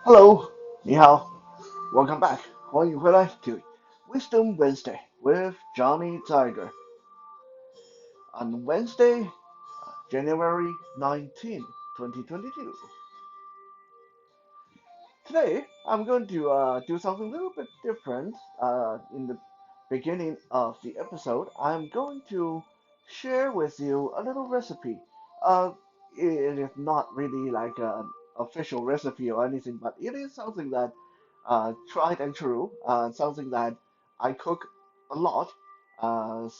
Hello，你好，Welcome back，欢迎回来 to Wisdom Wednesday with Johnny Tiger. On Wednesday, January 19, 2022. Today, I'm going to do something a little bit different. In the beginning of the episode, I'm going to share with you a little recipe. Uh, it is not really like an official recipe or anything, but it is something that tried and true, something that I cook a lot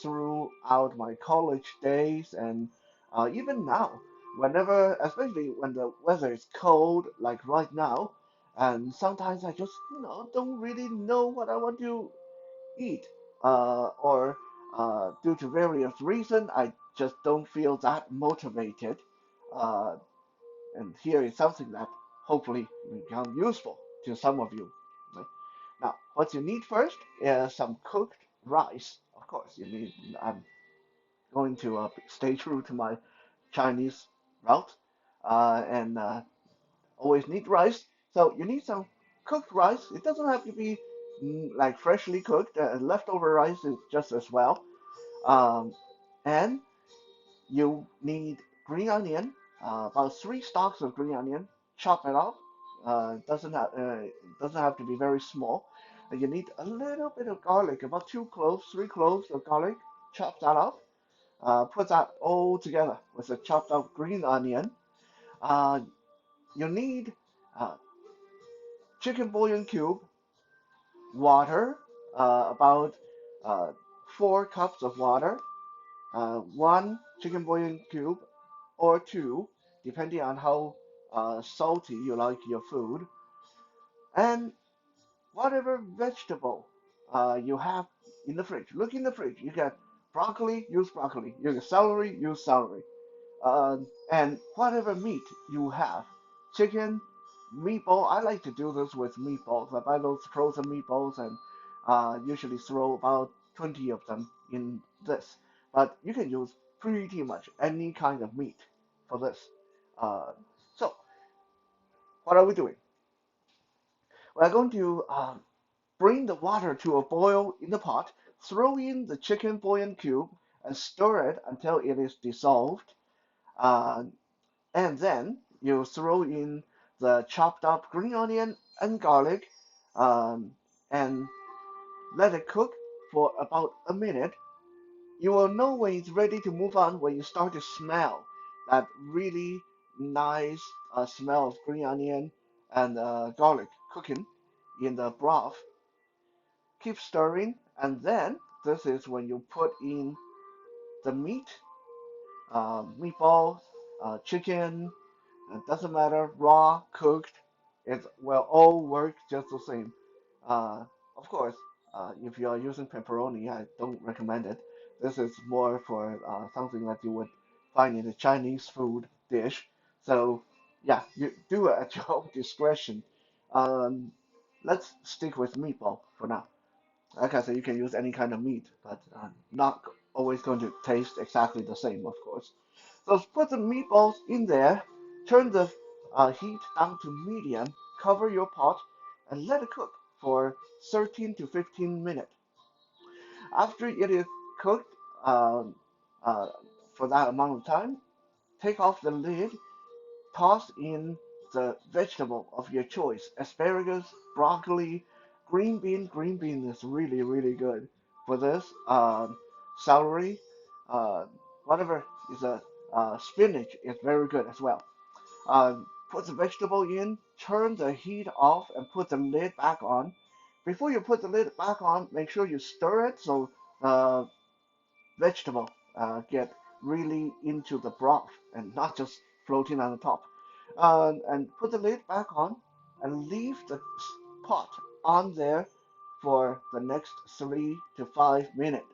throughout my college days and even now. Whenever, especially when the weather is cold, like right now, and sometimes I just don't really know what I want to eat, or due to various reasons I just don't feel that motivated. Uh, and here is something that hopefully will become useful to some of you. Right? Now, what you need first is some cooked rice. Of course, you need. I'm going to stay true to my Chinese route, and always need rice. So you need some cooked rice. It doesn't have to be like freshly cooked. Leftover rice is just as well. Um, and you need green onion, about three stalks of green onion. Chop it up. Doesn't have to be very small. And you need a little bit of garlic, about two cloves, three cloves of garlic. Chop that up. Put that all together with the chopped up green onion. Uh, you need uh, chicken bouillon cube, water, about uh, 4 cups of water, one chicken bouillon cube or two, depending on how salty you like your food, and whatever vegetable you have in the fridge. Look in the fridge. You get broccoli, use broccoli. You get celery, use celery. And whatever meat you have, chicken, meatball. I like to do this with meatballs. I buy those frozen meatballs and usually throw about 20 of them in this. But you can use pretty much any kind of meat for this. Uh, so what are we doing? We're going to bring the water to a boil in the pot, throw in the chicken bouillon cube, and stir it until it is dissolved. Uh, and then you throw in the chopped up green onion and garlic, um, and let it cook for about a minute. You will know when it's ready to move on when you start to smell that really nice smell of green onion and garlic cooking in the broth. Keep stirring, and then this is when you put in the meat, meatballs, chicken. It doesn't matter, raw, cooked, it will all work just the same. Of course, if you are using pepperoni, I don't recommend it. This is more for something that you would find in a Chinese food dish. So, yeah, you do it at your own discretion. Um, let's stick with meatball for now. Like I said, you can use any kind of meat, but not always going to taste exactly the same, of course. So put the meatballs in there, turn the heat down to medium, cover your pot, and let it cook for 13 to 15 minutes. After it is cooked um, uh, for that amount of time, take off the lid, toss in the vegetable of your choice: asparagus, broccoli, green bean. Green bean is really, really good for this. Celery, uh, whatever is a spinach is very good as well. Put the vegetable in, turn the heat off, and put the lid back on. Before you put the lid back on, make sure you stir it so the vegetable get really into the broth and not just floating on the top. And put the lid back on and leave the pot on there for the next 3 to 5 minutes.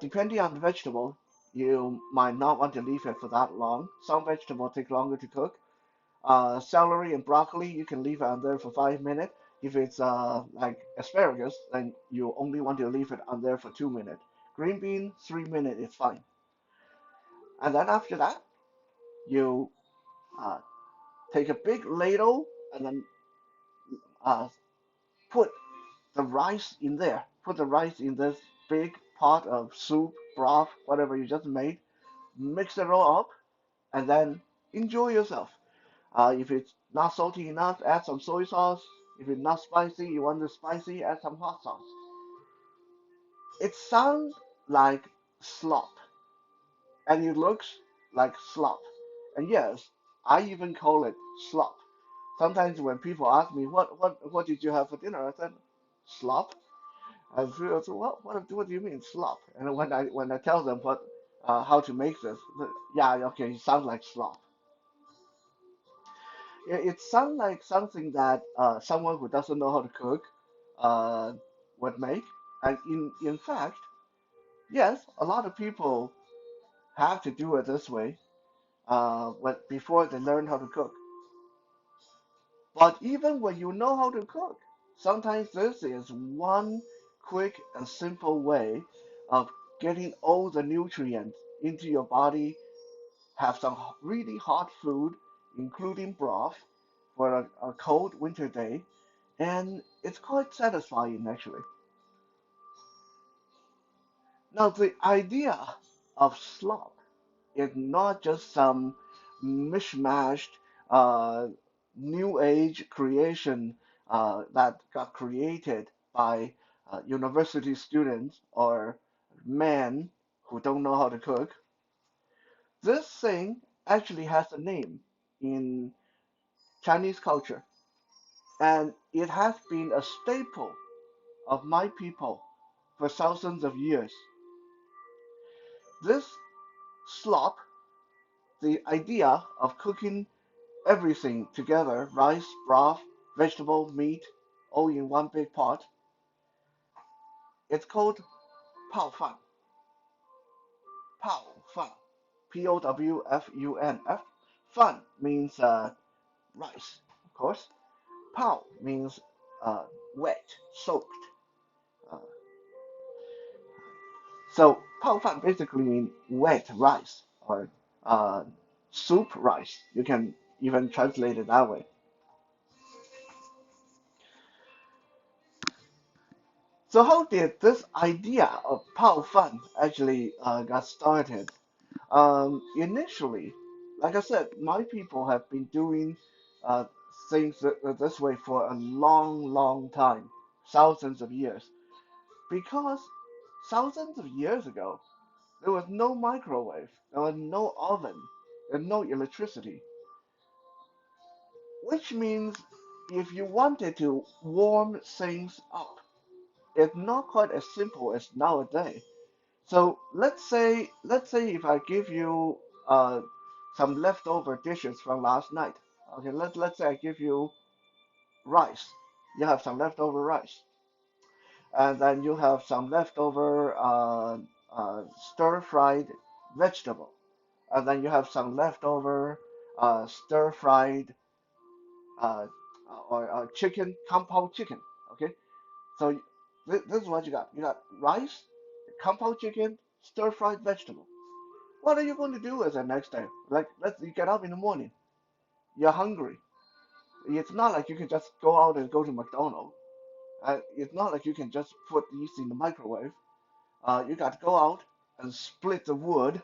Depending on the vegetable, you might not want to leave it for that long. Some vegetables take longer to cook. Celery and broccoli, you can leave it on there for 5 minutes. If it's like asparagus, then you only want to leave it on there for 2 minutes. Green bean, 3 minutes is fine. And then after that, you uh, take a big ladle, and then uh, put the rice in there. Put the rice in this big pot of soup, broth, whatever you just made. Mix it all up, and then enjoy yourself. If it's not salty enough, add some soy sauce. If it's not spicy, you want the spicy, add some hot sauce. It sounds like slop, and it looks like slop. And yes, I even call it slop. Sometimes when people ask me what did you have for dinner, I said slop. And people say, what do you mean slop? And when I tell them what how to make this, yeah, okay, it sounds like slop. It sounds like something that someone who doesn't know how to cook uh, would make. And in fact, yes, a lot of people have to do it this way before they learn how to cook. But even when you know how to cook, sometimes this is one quick and simple way of getting all the nutrients into your body. Have some really hot food, including broth, for a cold winter day, and it's quite satisfying actually. Now, the idea of slop is not just some mishmashed uh, new age creation that got created by university students or men who don't know how to cook. This thing actually has a name in Chinese culture, and it has been a staple of my people for thousands of years. This slop, the idea of cooking everything together, rice, broth, vegetable, meat, all in one big pot, it's called pao fan. Pao fan. Powfun. Fan means rice, of course. Pao means wet, soaked. Uh, So pao fan basically means wet rice or uh, soup rice. You can even translate it that way. So how did this idea of pao fan actually got started? Initially, like I said, my people have been doing uh, things this way for a long, long time, thousands of years. Because thousands of years ago, there was no microwave, there was no oven, and no electricity, which means if you wanted to warm things up, it's not quite as simple as nowadays. So let's say if I give you uh, some leftover dishes from last night. Okay, let's say I give you rice. You have some leftover rice, and then you have some leftover stir-fried vegetable, and then you have some leftover stir-fried uh, or chicken, compound chicken. Okay, so this is what you got. You got rice, compound chicken, stir-fried vegetable. What are you going to do with the next day? Like, let's you get up in the morning, you're hungry. It's not like you can just go out and go to McDonald's. It's not like you can just put these in the microwave. You got to go out and split the wood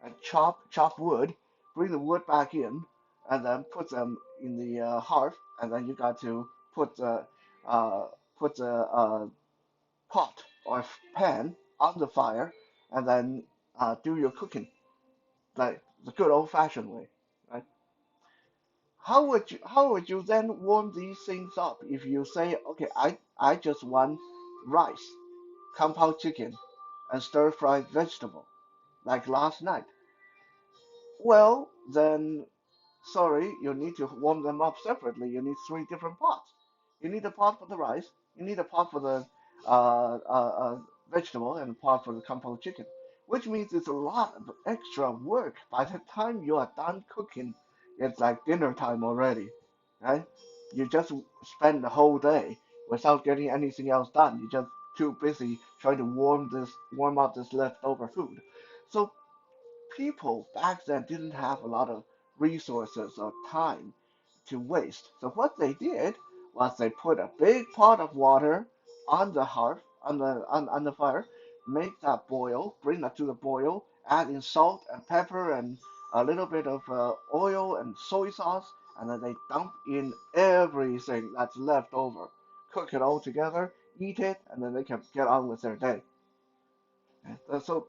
and chop wood, bring the wood back in, and then put them in the hearth, and then you got to put the uh, put the pot or pan on the fire, and then do your cooking like the good old-fashioned way, right? How would you then warm these things up if you say, okay, I just want rice, compound chicken, and stir-fried vegetable like last night? Well, then sorry, you need to warm them up separately. You need three different pots. You need a pot for the rice, you need a pot for the vegetable, and a pot for the compound chicken, which means it's a lot of extra work. By the time you are done cooking, it's like dinner time already, right? You just spend the whole day without getting anything else done. You're just too busy trying to warm up this leftover food. So people back then didn't have a lot of resources or time. to waste. So what they did was they put a big pot of water on the hearth, on the fire, make that boil, bring that to the boil, add in salt and pepper and a little bit of oil and soy sauce, and then they dump in everything that's left over, cook it all together, eat it, and then they can get on with their day. So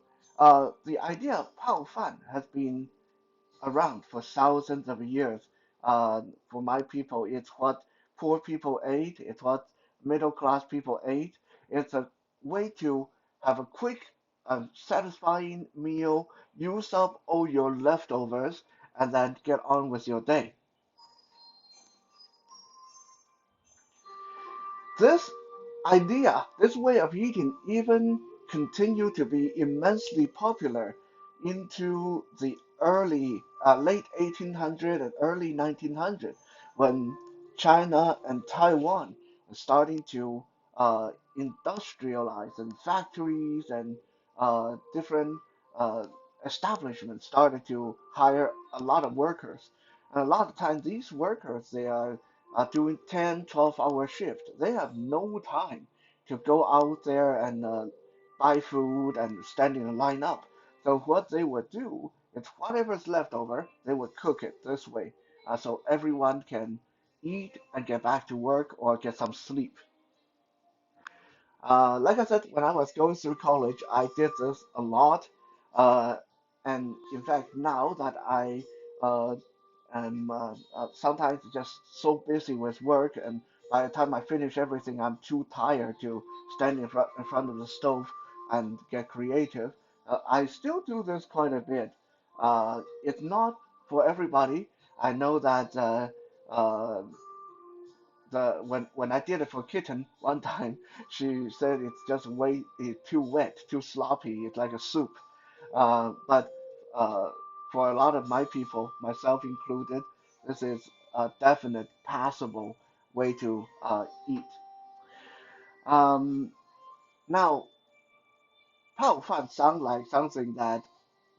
the idea of Pao Fan has been around for thousands of years. For my people, it's what poor people ate, it's what middle class people ate. It's a way to have a quick and satisfying meal, use up all your leftovers, and then get on with your day. This idea, this way of eating, even continued to be immensely popular into the late 1800 and early 1900, when China and Taiwan were starting to industrialize, and factories and different uh, establishments started to hire a lot of workers. And a lot of times, these workers, they are doing 10, 12-hour shift. They have no time to go out there and buy food and stand in a line up. So what they would do is whatever's left over, they would cook it this way, so everyone can eat and get back to work or get some sleep. Like I said, when I was going through college, I did this a lot. Uh, and in fact, now that I uh, am sometimes just so busy with work, and by the time I finish everything, I'm too tired to stand in front of the stove and get creative. I still do this quite a bit. It's not for everybody. I know that uh, when I did it for kitten one time, she said it's just way too wet, too sloppy. It's like a soup. But uh, for a lot of my people, myself included, this is a definite passable way to eat. Um, Now, Pao Fan sound like something that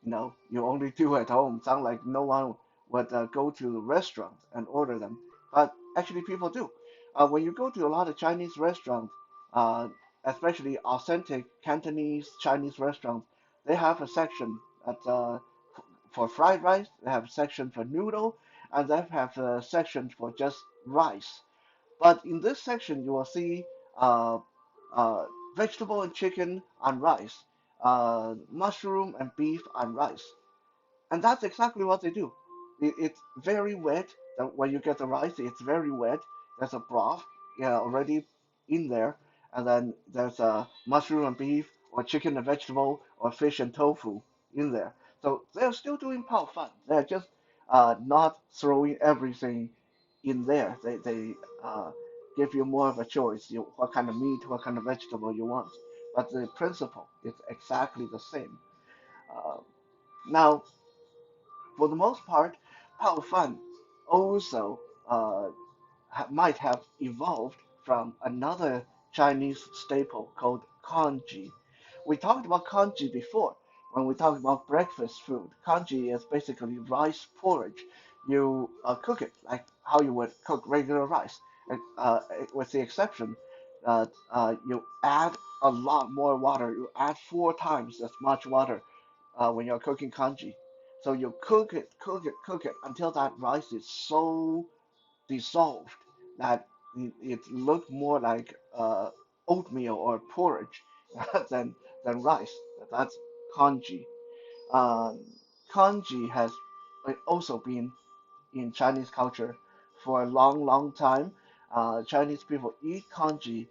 you only do at home. Sound like no one would go to restaurants and order them, but actually people do. When you go to a lot of Chinese restaurants, uh, especially authentic Cantonese Chinese restaurants, they have a section for fried rice. They have a section for noodle, and they have a section for just rice. But in this section, you will see uh, uh, vegetable and chicken on rice, mushroom and beef on rice. And that's exactly what they do. It's very wet. When you get the rice, it's very wet. There's a broth, yeah, already in there, and then there's a mushroom and beef, or chicken and vegetable, or fish and tofu in there. So they're still doing pao fan. They're just not throwing everything in there. They give you more of a choice. What kind of meat, what kind of vegetable you want. But the principle is exactly the same. Uh, Now, for the most part, Pao Fan also might have evolved from another Chinese staple called congee. We talked about congee before when we talked about breakfast food. Congee is basically rice porridge. You cook it like how you would cook regular rice, with the exception that you add a lot more water. You add 4 times as much water when you're cooking congee. So you cook it, cook it, cook it until that rice is so dissolved that it looked more like oatmeal or porridge than rice. That's congee. Um, Congee has also been in Chinese culture for a long, long time. Chinese people eat congee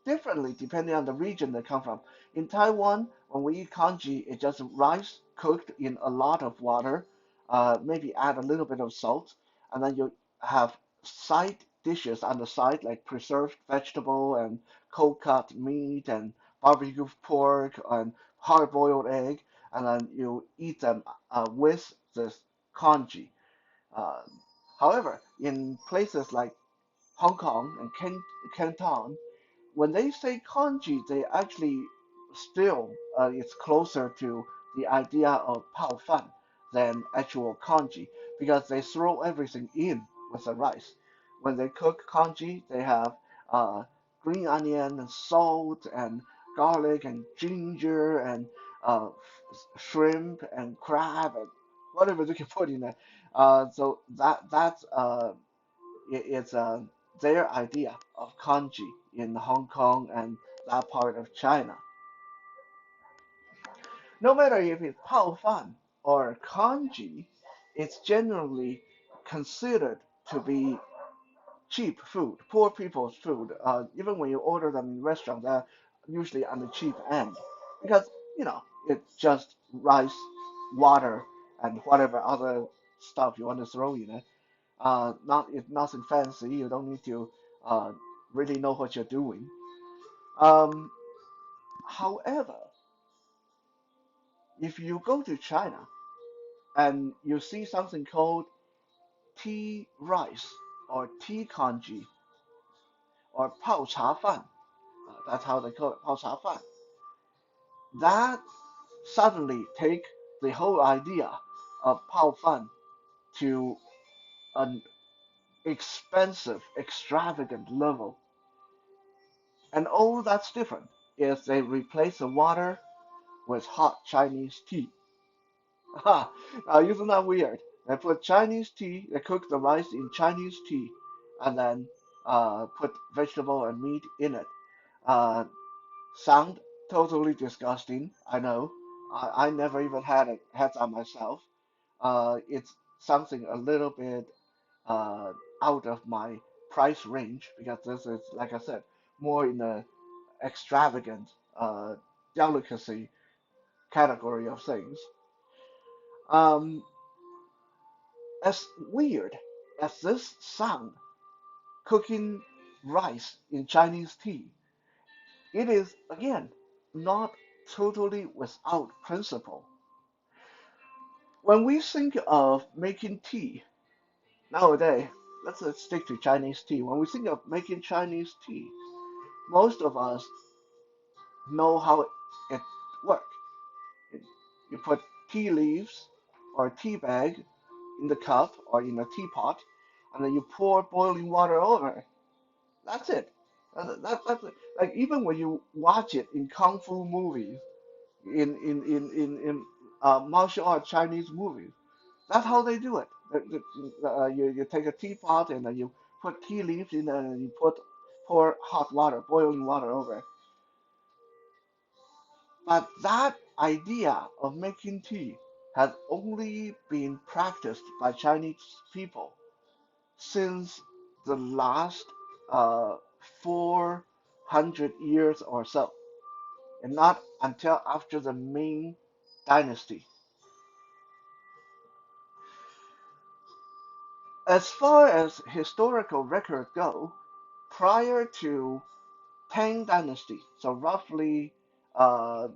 differently depending on the region they come from. In Taiwan, when we eat congee, it's just rice cooked in a lot of water, maybe add a little bit of salt, and then you have side dishes on the side like preserved vegetable and cold cut meat and barbecue pork and hard boiled egg, and then you eat them with this congee. Uh, However, in places like Hong Kong and Canton, when they say kanji, they actually still it's closer to the idea of Pao Fan than actual kanji because they throw everything in. with the rice. When they cook congee, they have uh, green onion and salt and garlic and ginger and shrimp and crab and whatever you can put in there. So it's their idea of congee in Hong Kong and that part of China. No matter if it's Pao Fan or congee, it's generally considered to be cheap food, poor people's food. Even when you order them in restaurants, they're usually on the cheap end because it's just rice, water, and whatever other stuff you want to throw in it. Not It's nothing fancy. You don't need to uh, really know what you're doing. Um, However, if you go to China and you see something called tea rice or tea congee or pao cha fan, that's how they call it, pao cha fan. That suddenly take the whole idea of pao fan to an expensive, extravagant level. And all that's different is they replace the water with hot Chinese tea. Ha! Now isn't that weird? They put Chinese tea, they cook the rice in Chinese tea, and then put vegetable and meat in it. Uh, Sound totally disgusting. I know. I never even had that myself. It's something a little bit uh, out of my price range because this is, like I said, more in the extravagant delicacy category of things. Um, as weird as this sound, cooking rice in Chinese tea, it is again not totally without principle. When we think of making tea nowadays, let's stick to Chinese tea. When we think of making Chinese tea, most of us know how it works. You put tea leaves or a tea bag in the cup or in a teapot, and then you pour boiling water over it. That's it. That's it. Like even when you watch it in kung fu movies, in martial art Chinese movies, that's how they do it. You take a teapot and then you put tea leaves in there and you pour hot water, boiling water over it. But that idea of making tea has only been practiced by Chinese people since the last uh, 400 years or so, and not until after the Ming Dynasty. As far as historical records go, prior to Tang Dynasty, so roughly uh,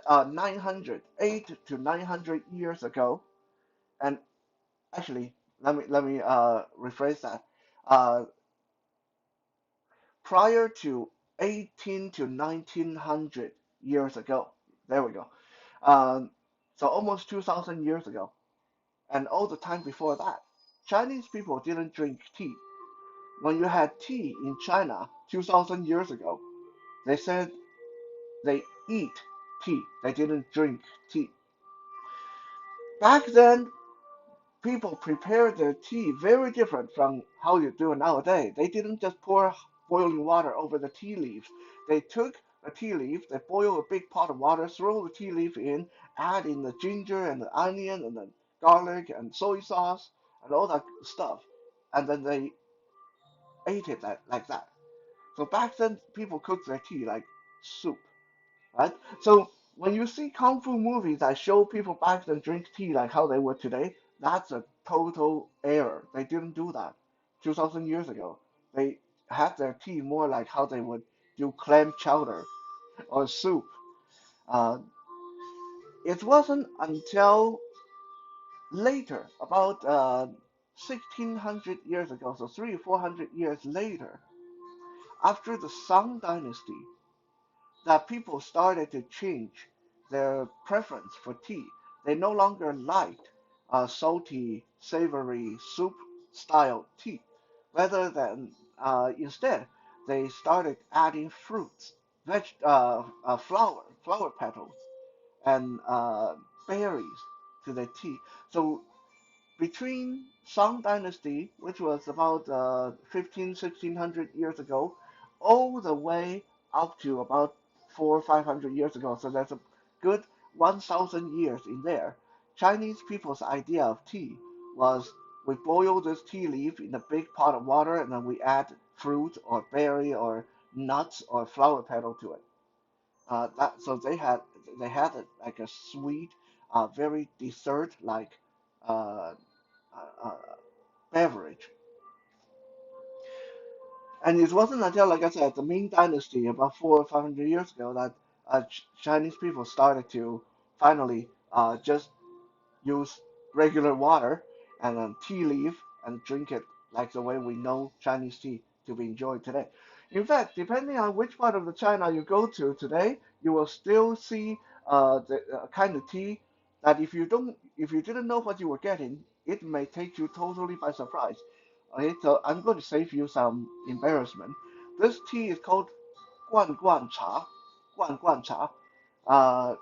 900, 8 to 900 years ago, and actually, let me rephrase that. Uh, Prior to 18 to 1900 years ago, there we go. Um, so almost 2,000 years ago, and all the time before that, Chinese people didn't drink tea. When you had tea in China 2,000 years ago, they said they eat tea. They didn't drink tea. Back then, people prepared their tea very different from how you do it nowadays. They didn't just pour boiling water over the tea leaves. They took a tea leaf, they boil a big pot of water, throw the tea leaf in, add in the ginger and the onion and the garlic and soy sauce and all that stuff, and then they ate it like that. So back then, people cooked their tea like soup, right? So when you see kung fu movies that show people back then drink tea like how they would today, that's a total error. They didn't do that 2,000 years ago. They had their tea more like how they would do clam chowder or soup. Uh, it wasn't until later, about 1600 years ago, so 300 or 400 years later, after the Song Dynasty, that people started to change their preference for tea. They no longer liked salty, savory soup style tea, rather than instead they started adding fruits, flower petals, and berries to the tea. So between Song Dynasty, which was about 15, 1600 years ago, all the way up to about 400, 500 years ago. So there's a good 1,000 years in there. Chinese people's idea of tea was we boil this tea leaf in a big pot of water and then we add fruit or berry or nuts or flower petal to it. So they had like a sweet, very dessert like uh, uh, beverage. And it wasn't until, like I said, the Ming Dynasty about 400 or 500 years ago that Chinese people started to finally just use regular water and tea leaf and drink it like the way we know Chinese tea to be enjoyed today. In fact, depending on which part of the China you go to today, you will still see the kind of tea that if you didn't know what you were getting, it may take you totally by surprise. Okay, so I'm going to save you some embarrassment. This tea is called Guan Guan Cha. Guan Guan Cha.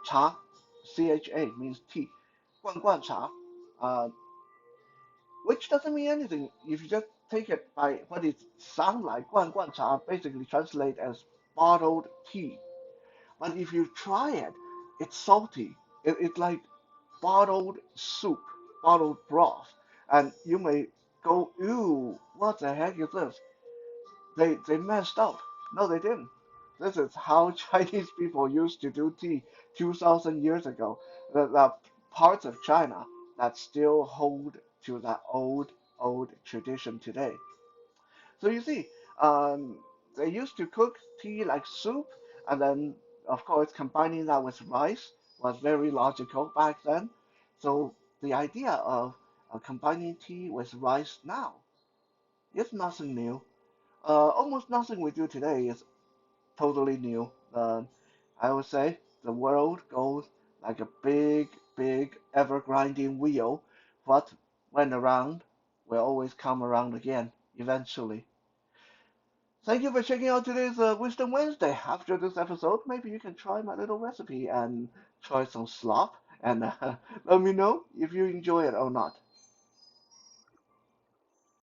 Cha, CHA means tea. Guan Guan Cha, uh, which doesn't mean anything if you just take it by what it sounds like. Guan Guan Cha basically translates as bottled tea. But if you try it, it's salty. It's like bottled soup, bottled broth. And you may go, ew, what the heck is this? They messed up. No, they didn't. This is how Chinese people used to do tea 2,000 years ago. The parts of China that still hold to that old tradition today. So you see, they used to cook tea like soup, and then of course combining that with rice was very logical back then. So the idea of combining tea with rice now is nothing new. Almost nothing we do today is totally new. I would say the world goes like a big, ever grinding wheel. What went around will always come around again, eventually. Thank you for checking out today's Wisdom Wednesday. After this episode, maybe you can try my little recipe and try some slop and let me know if you enjoy it or not.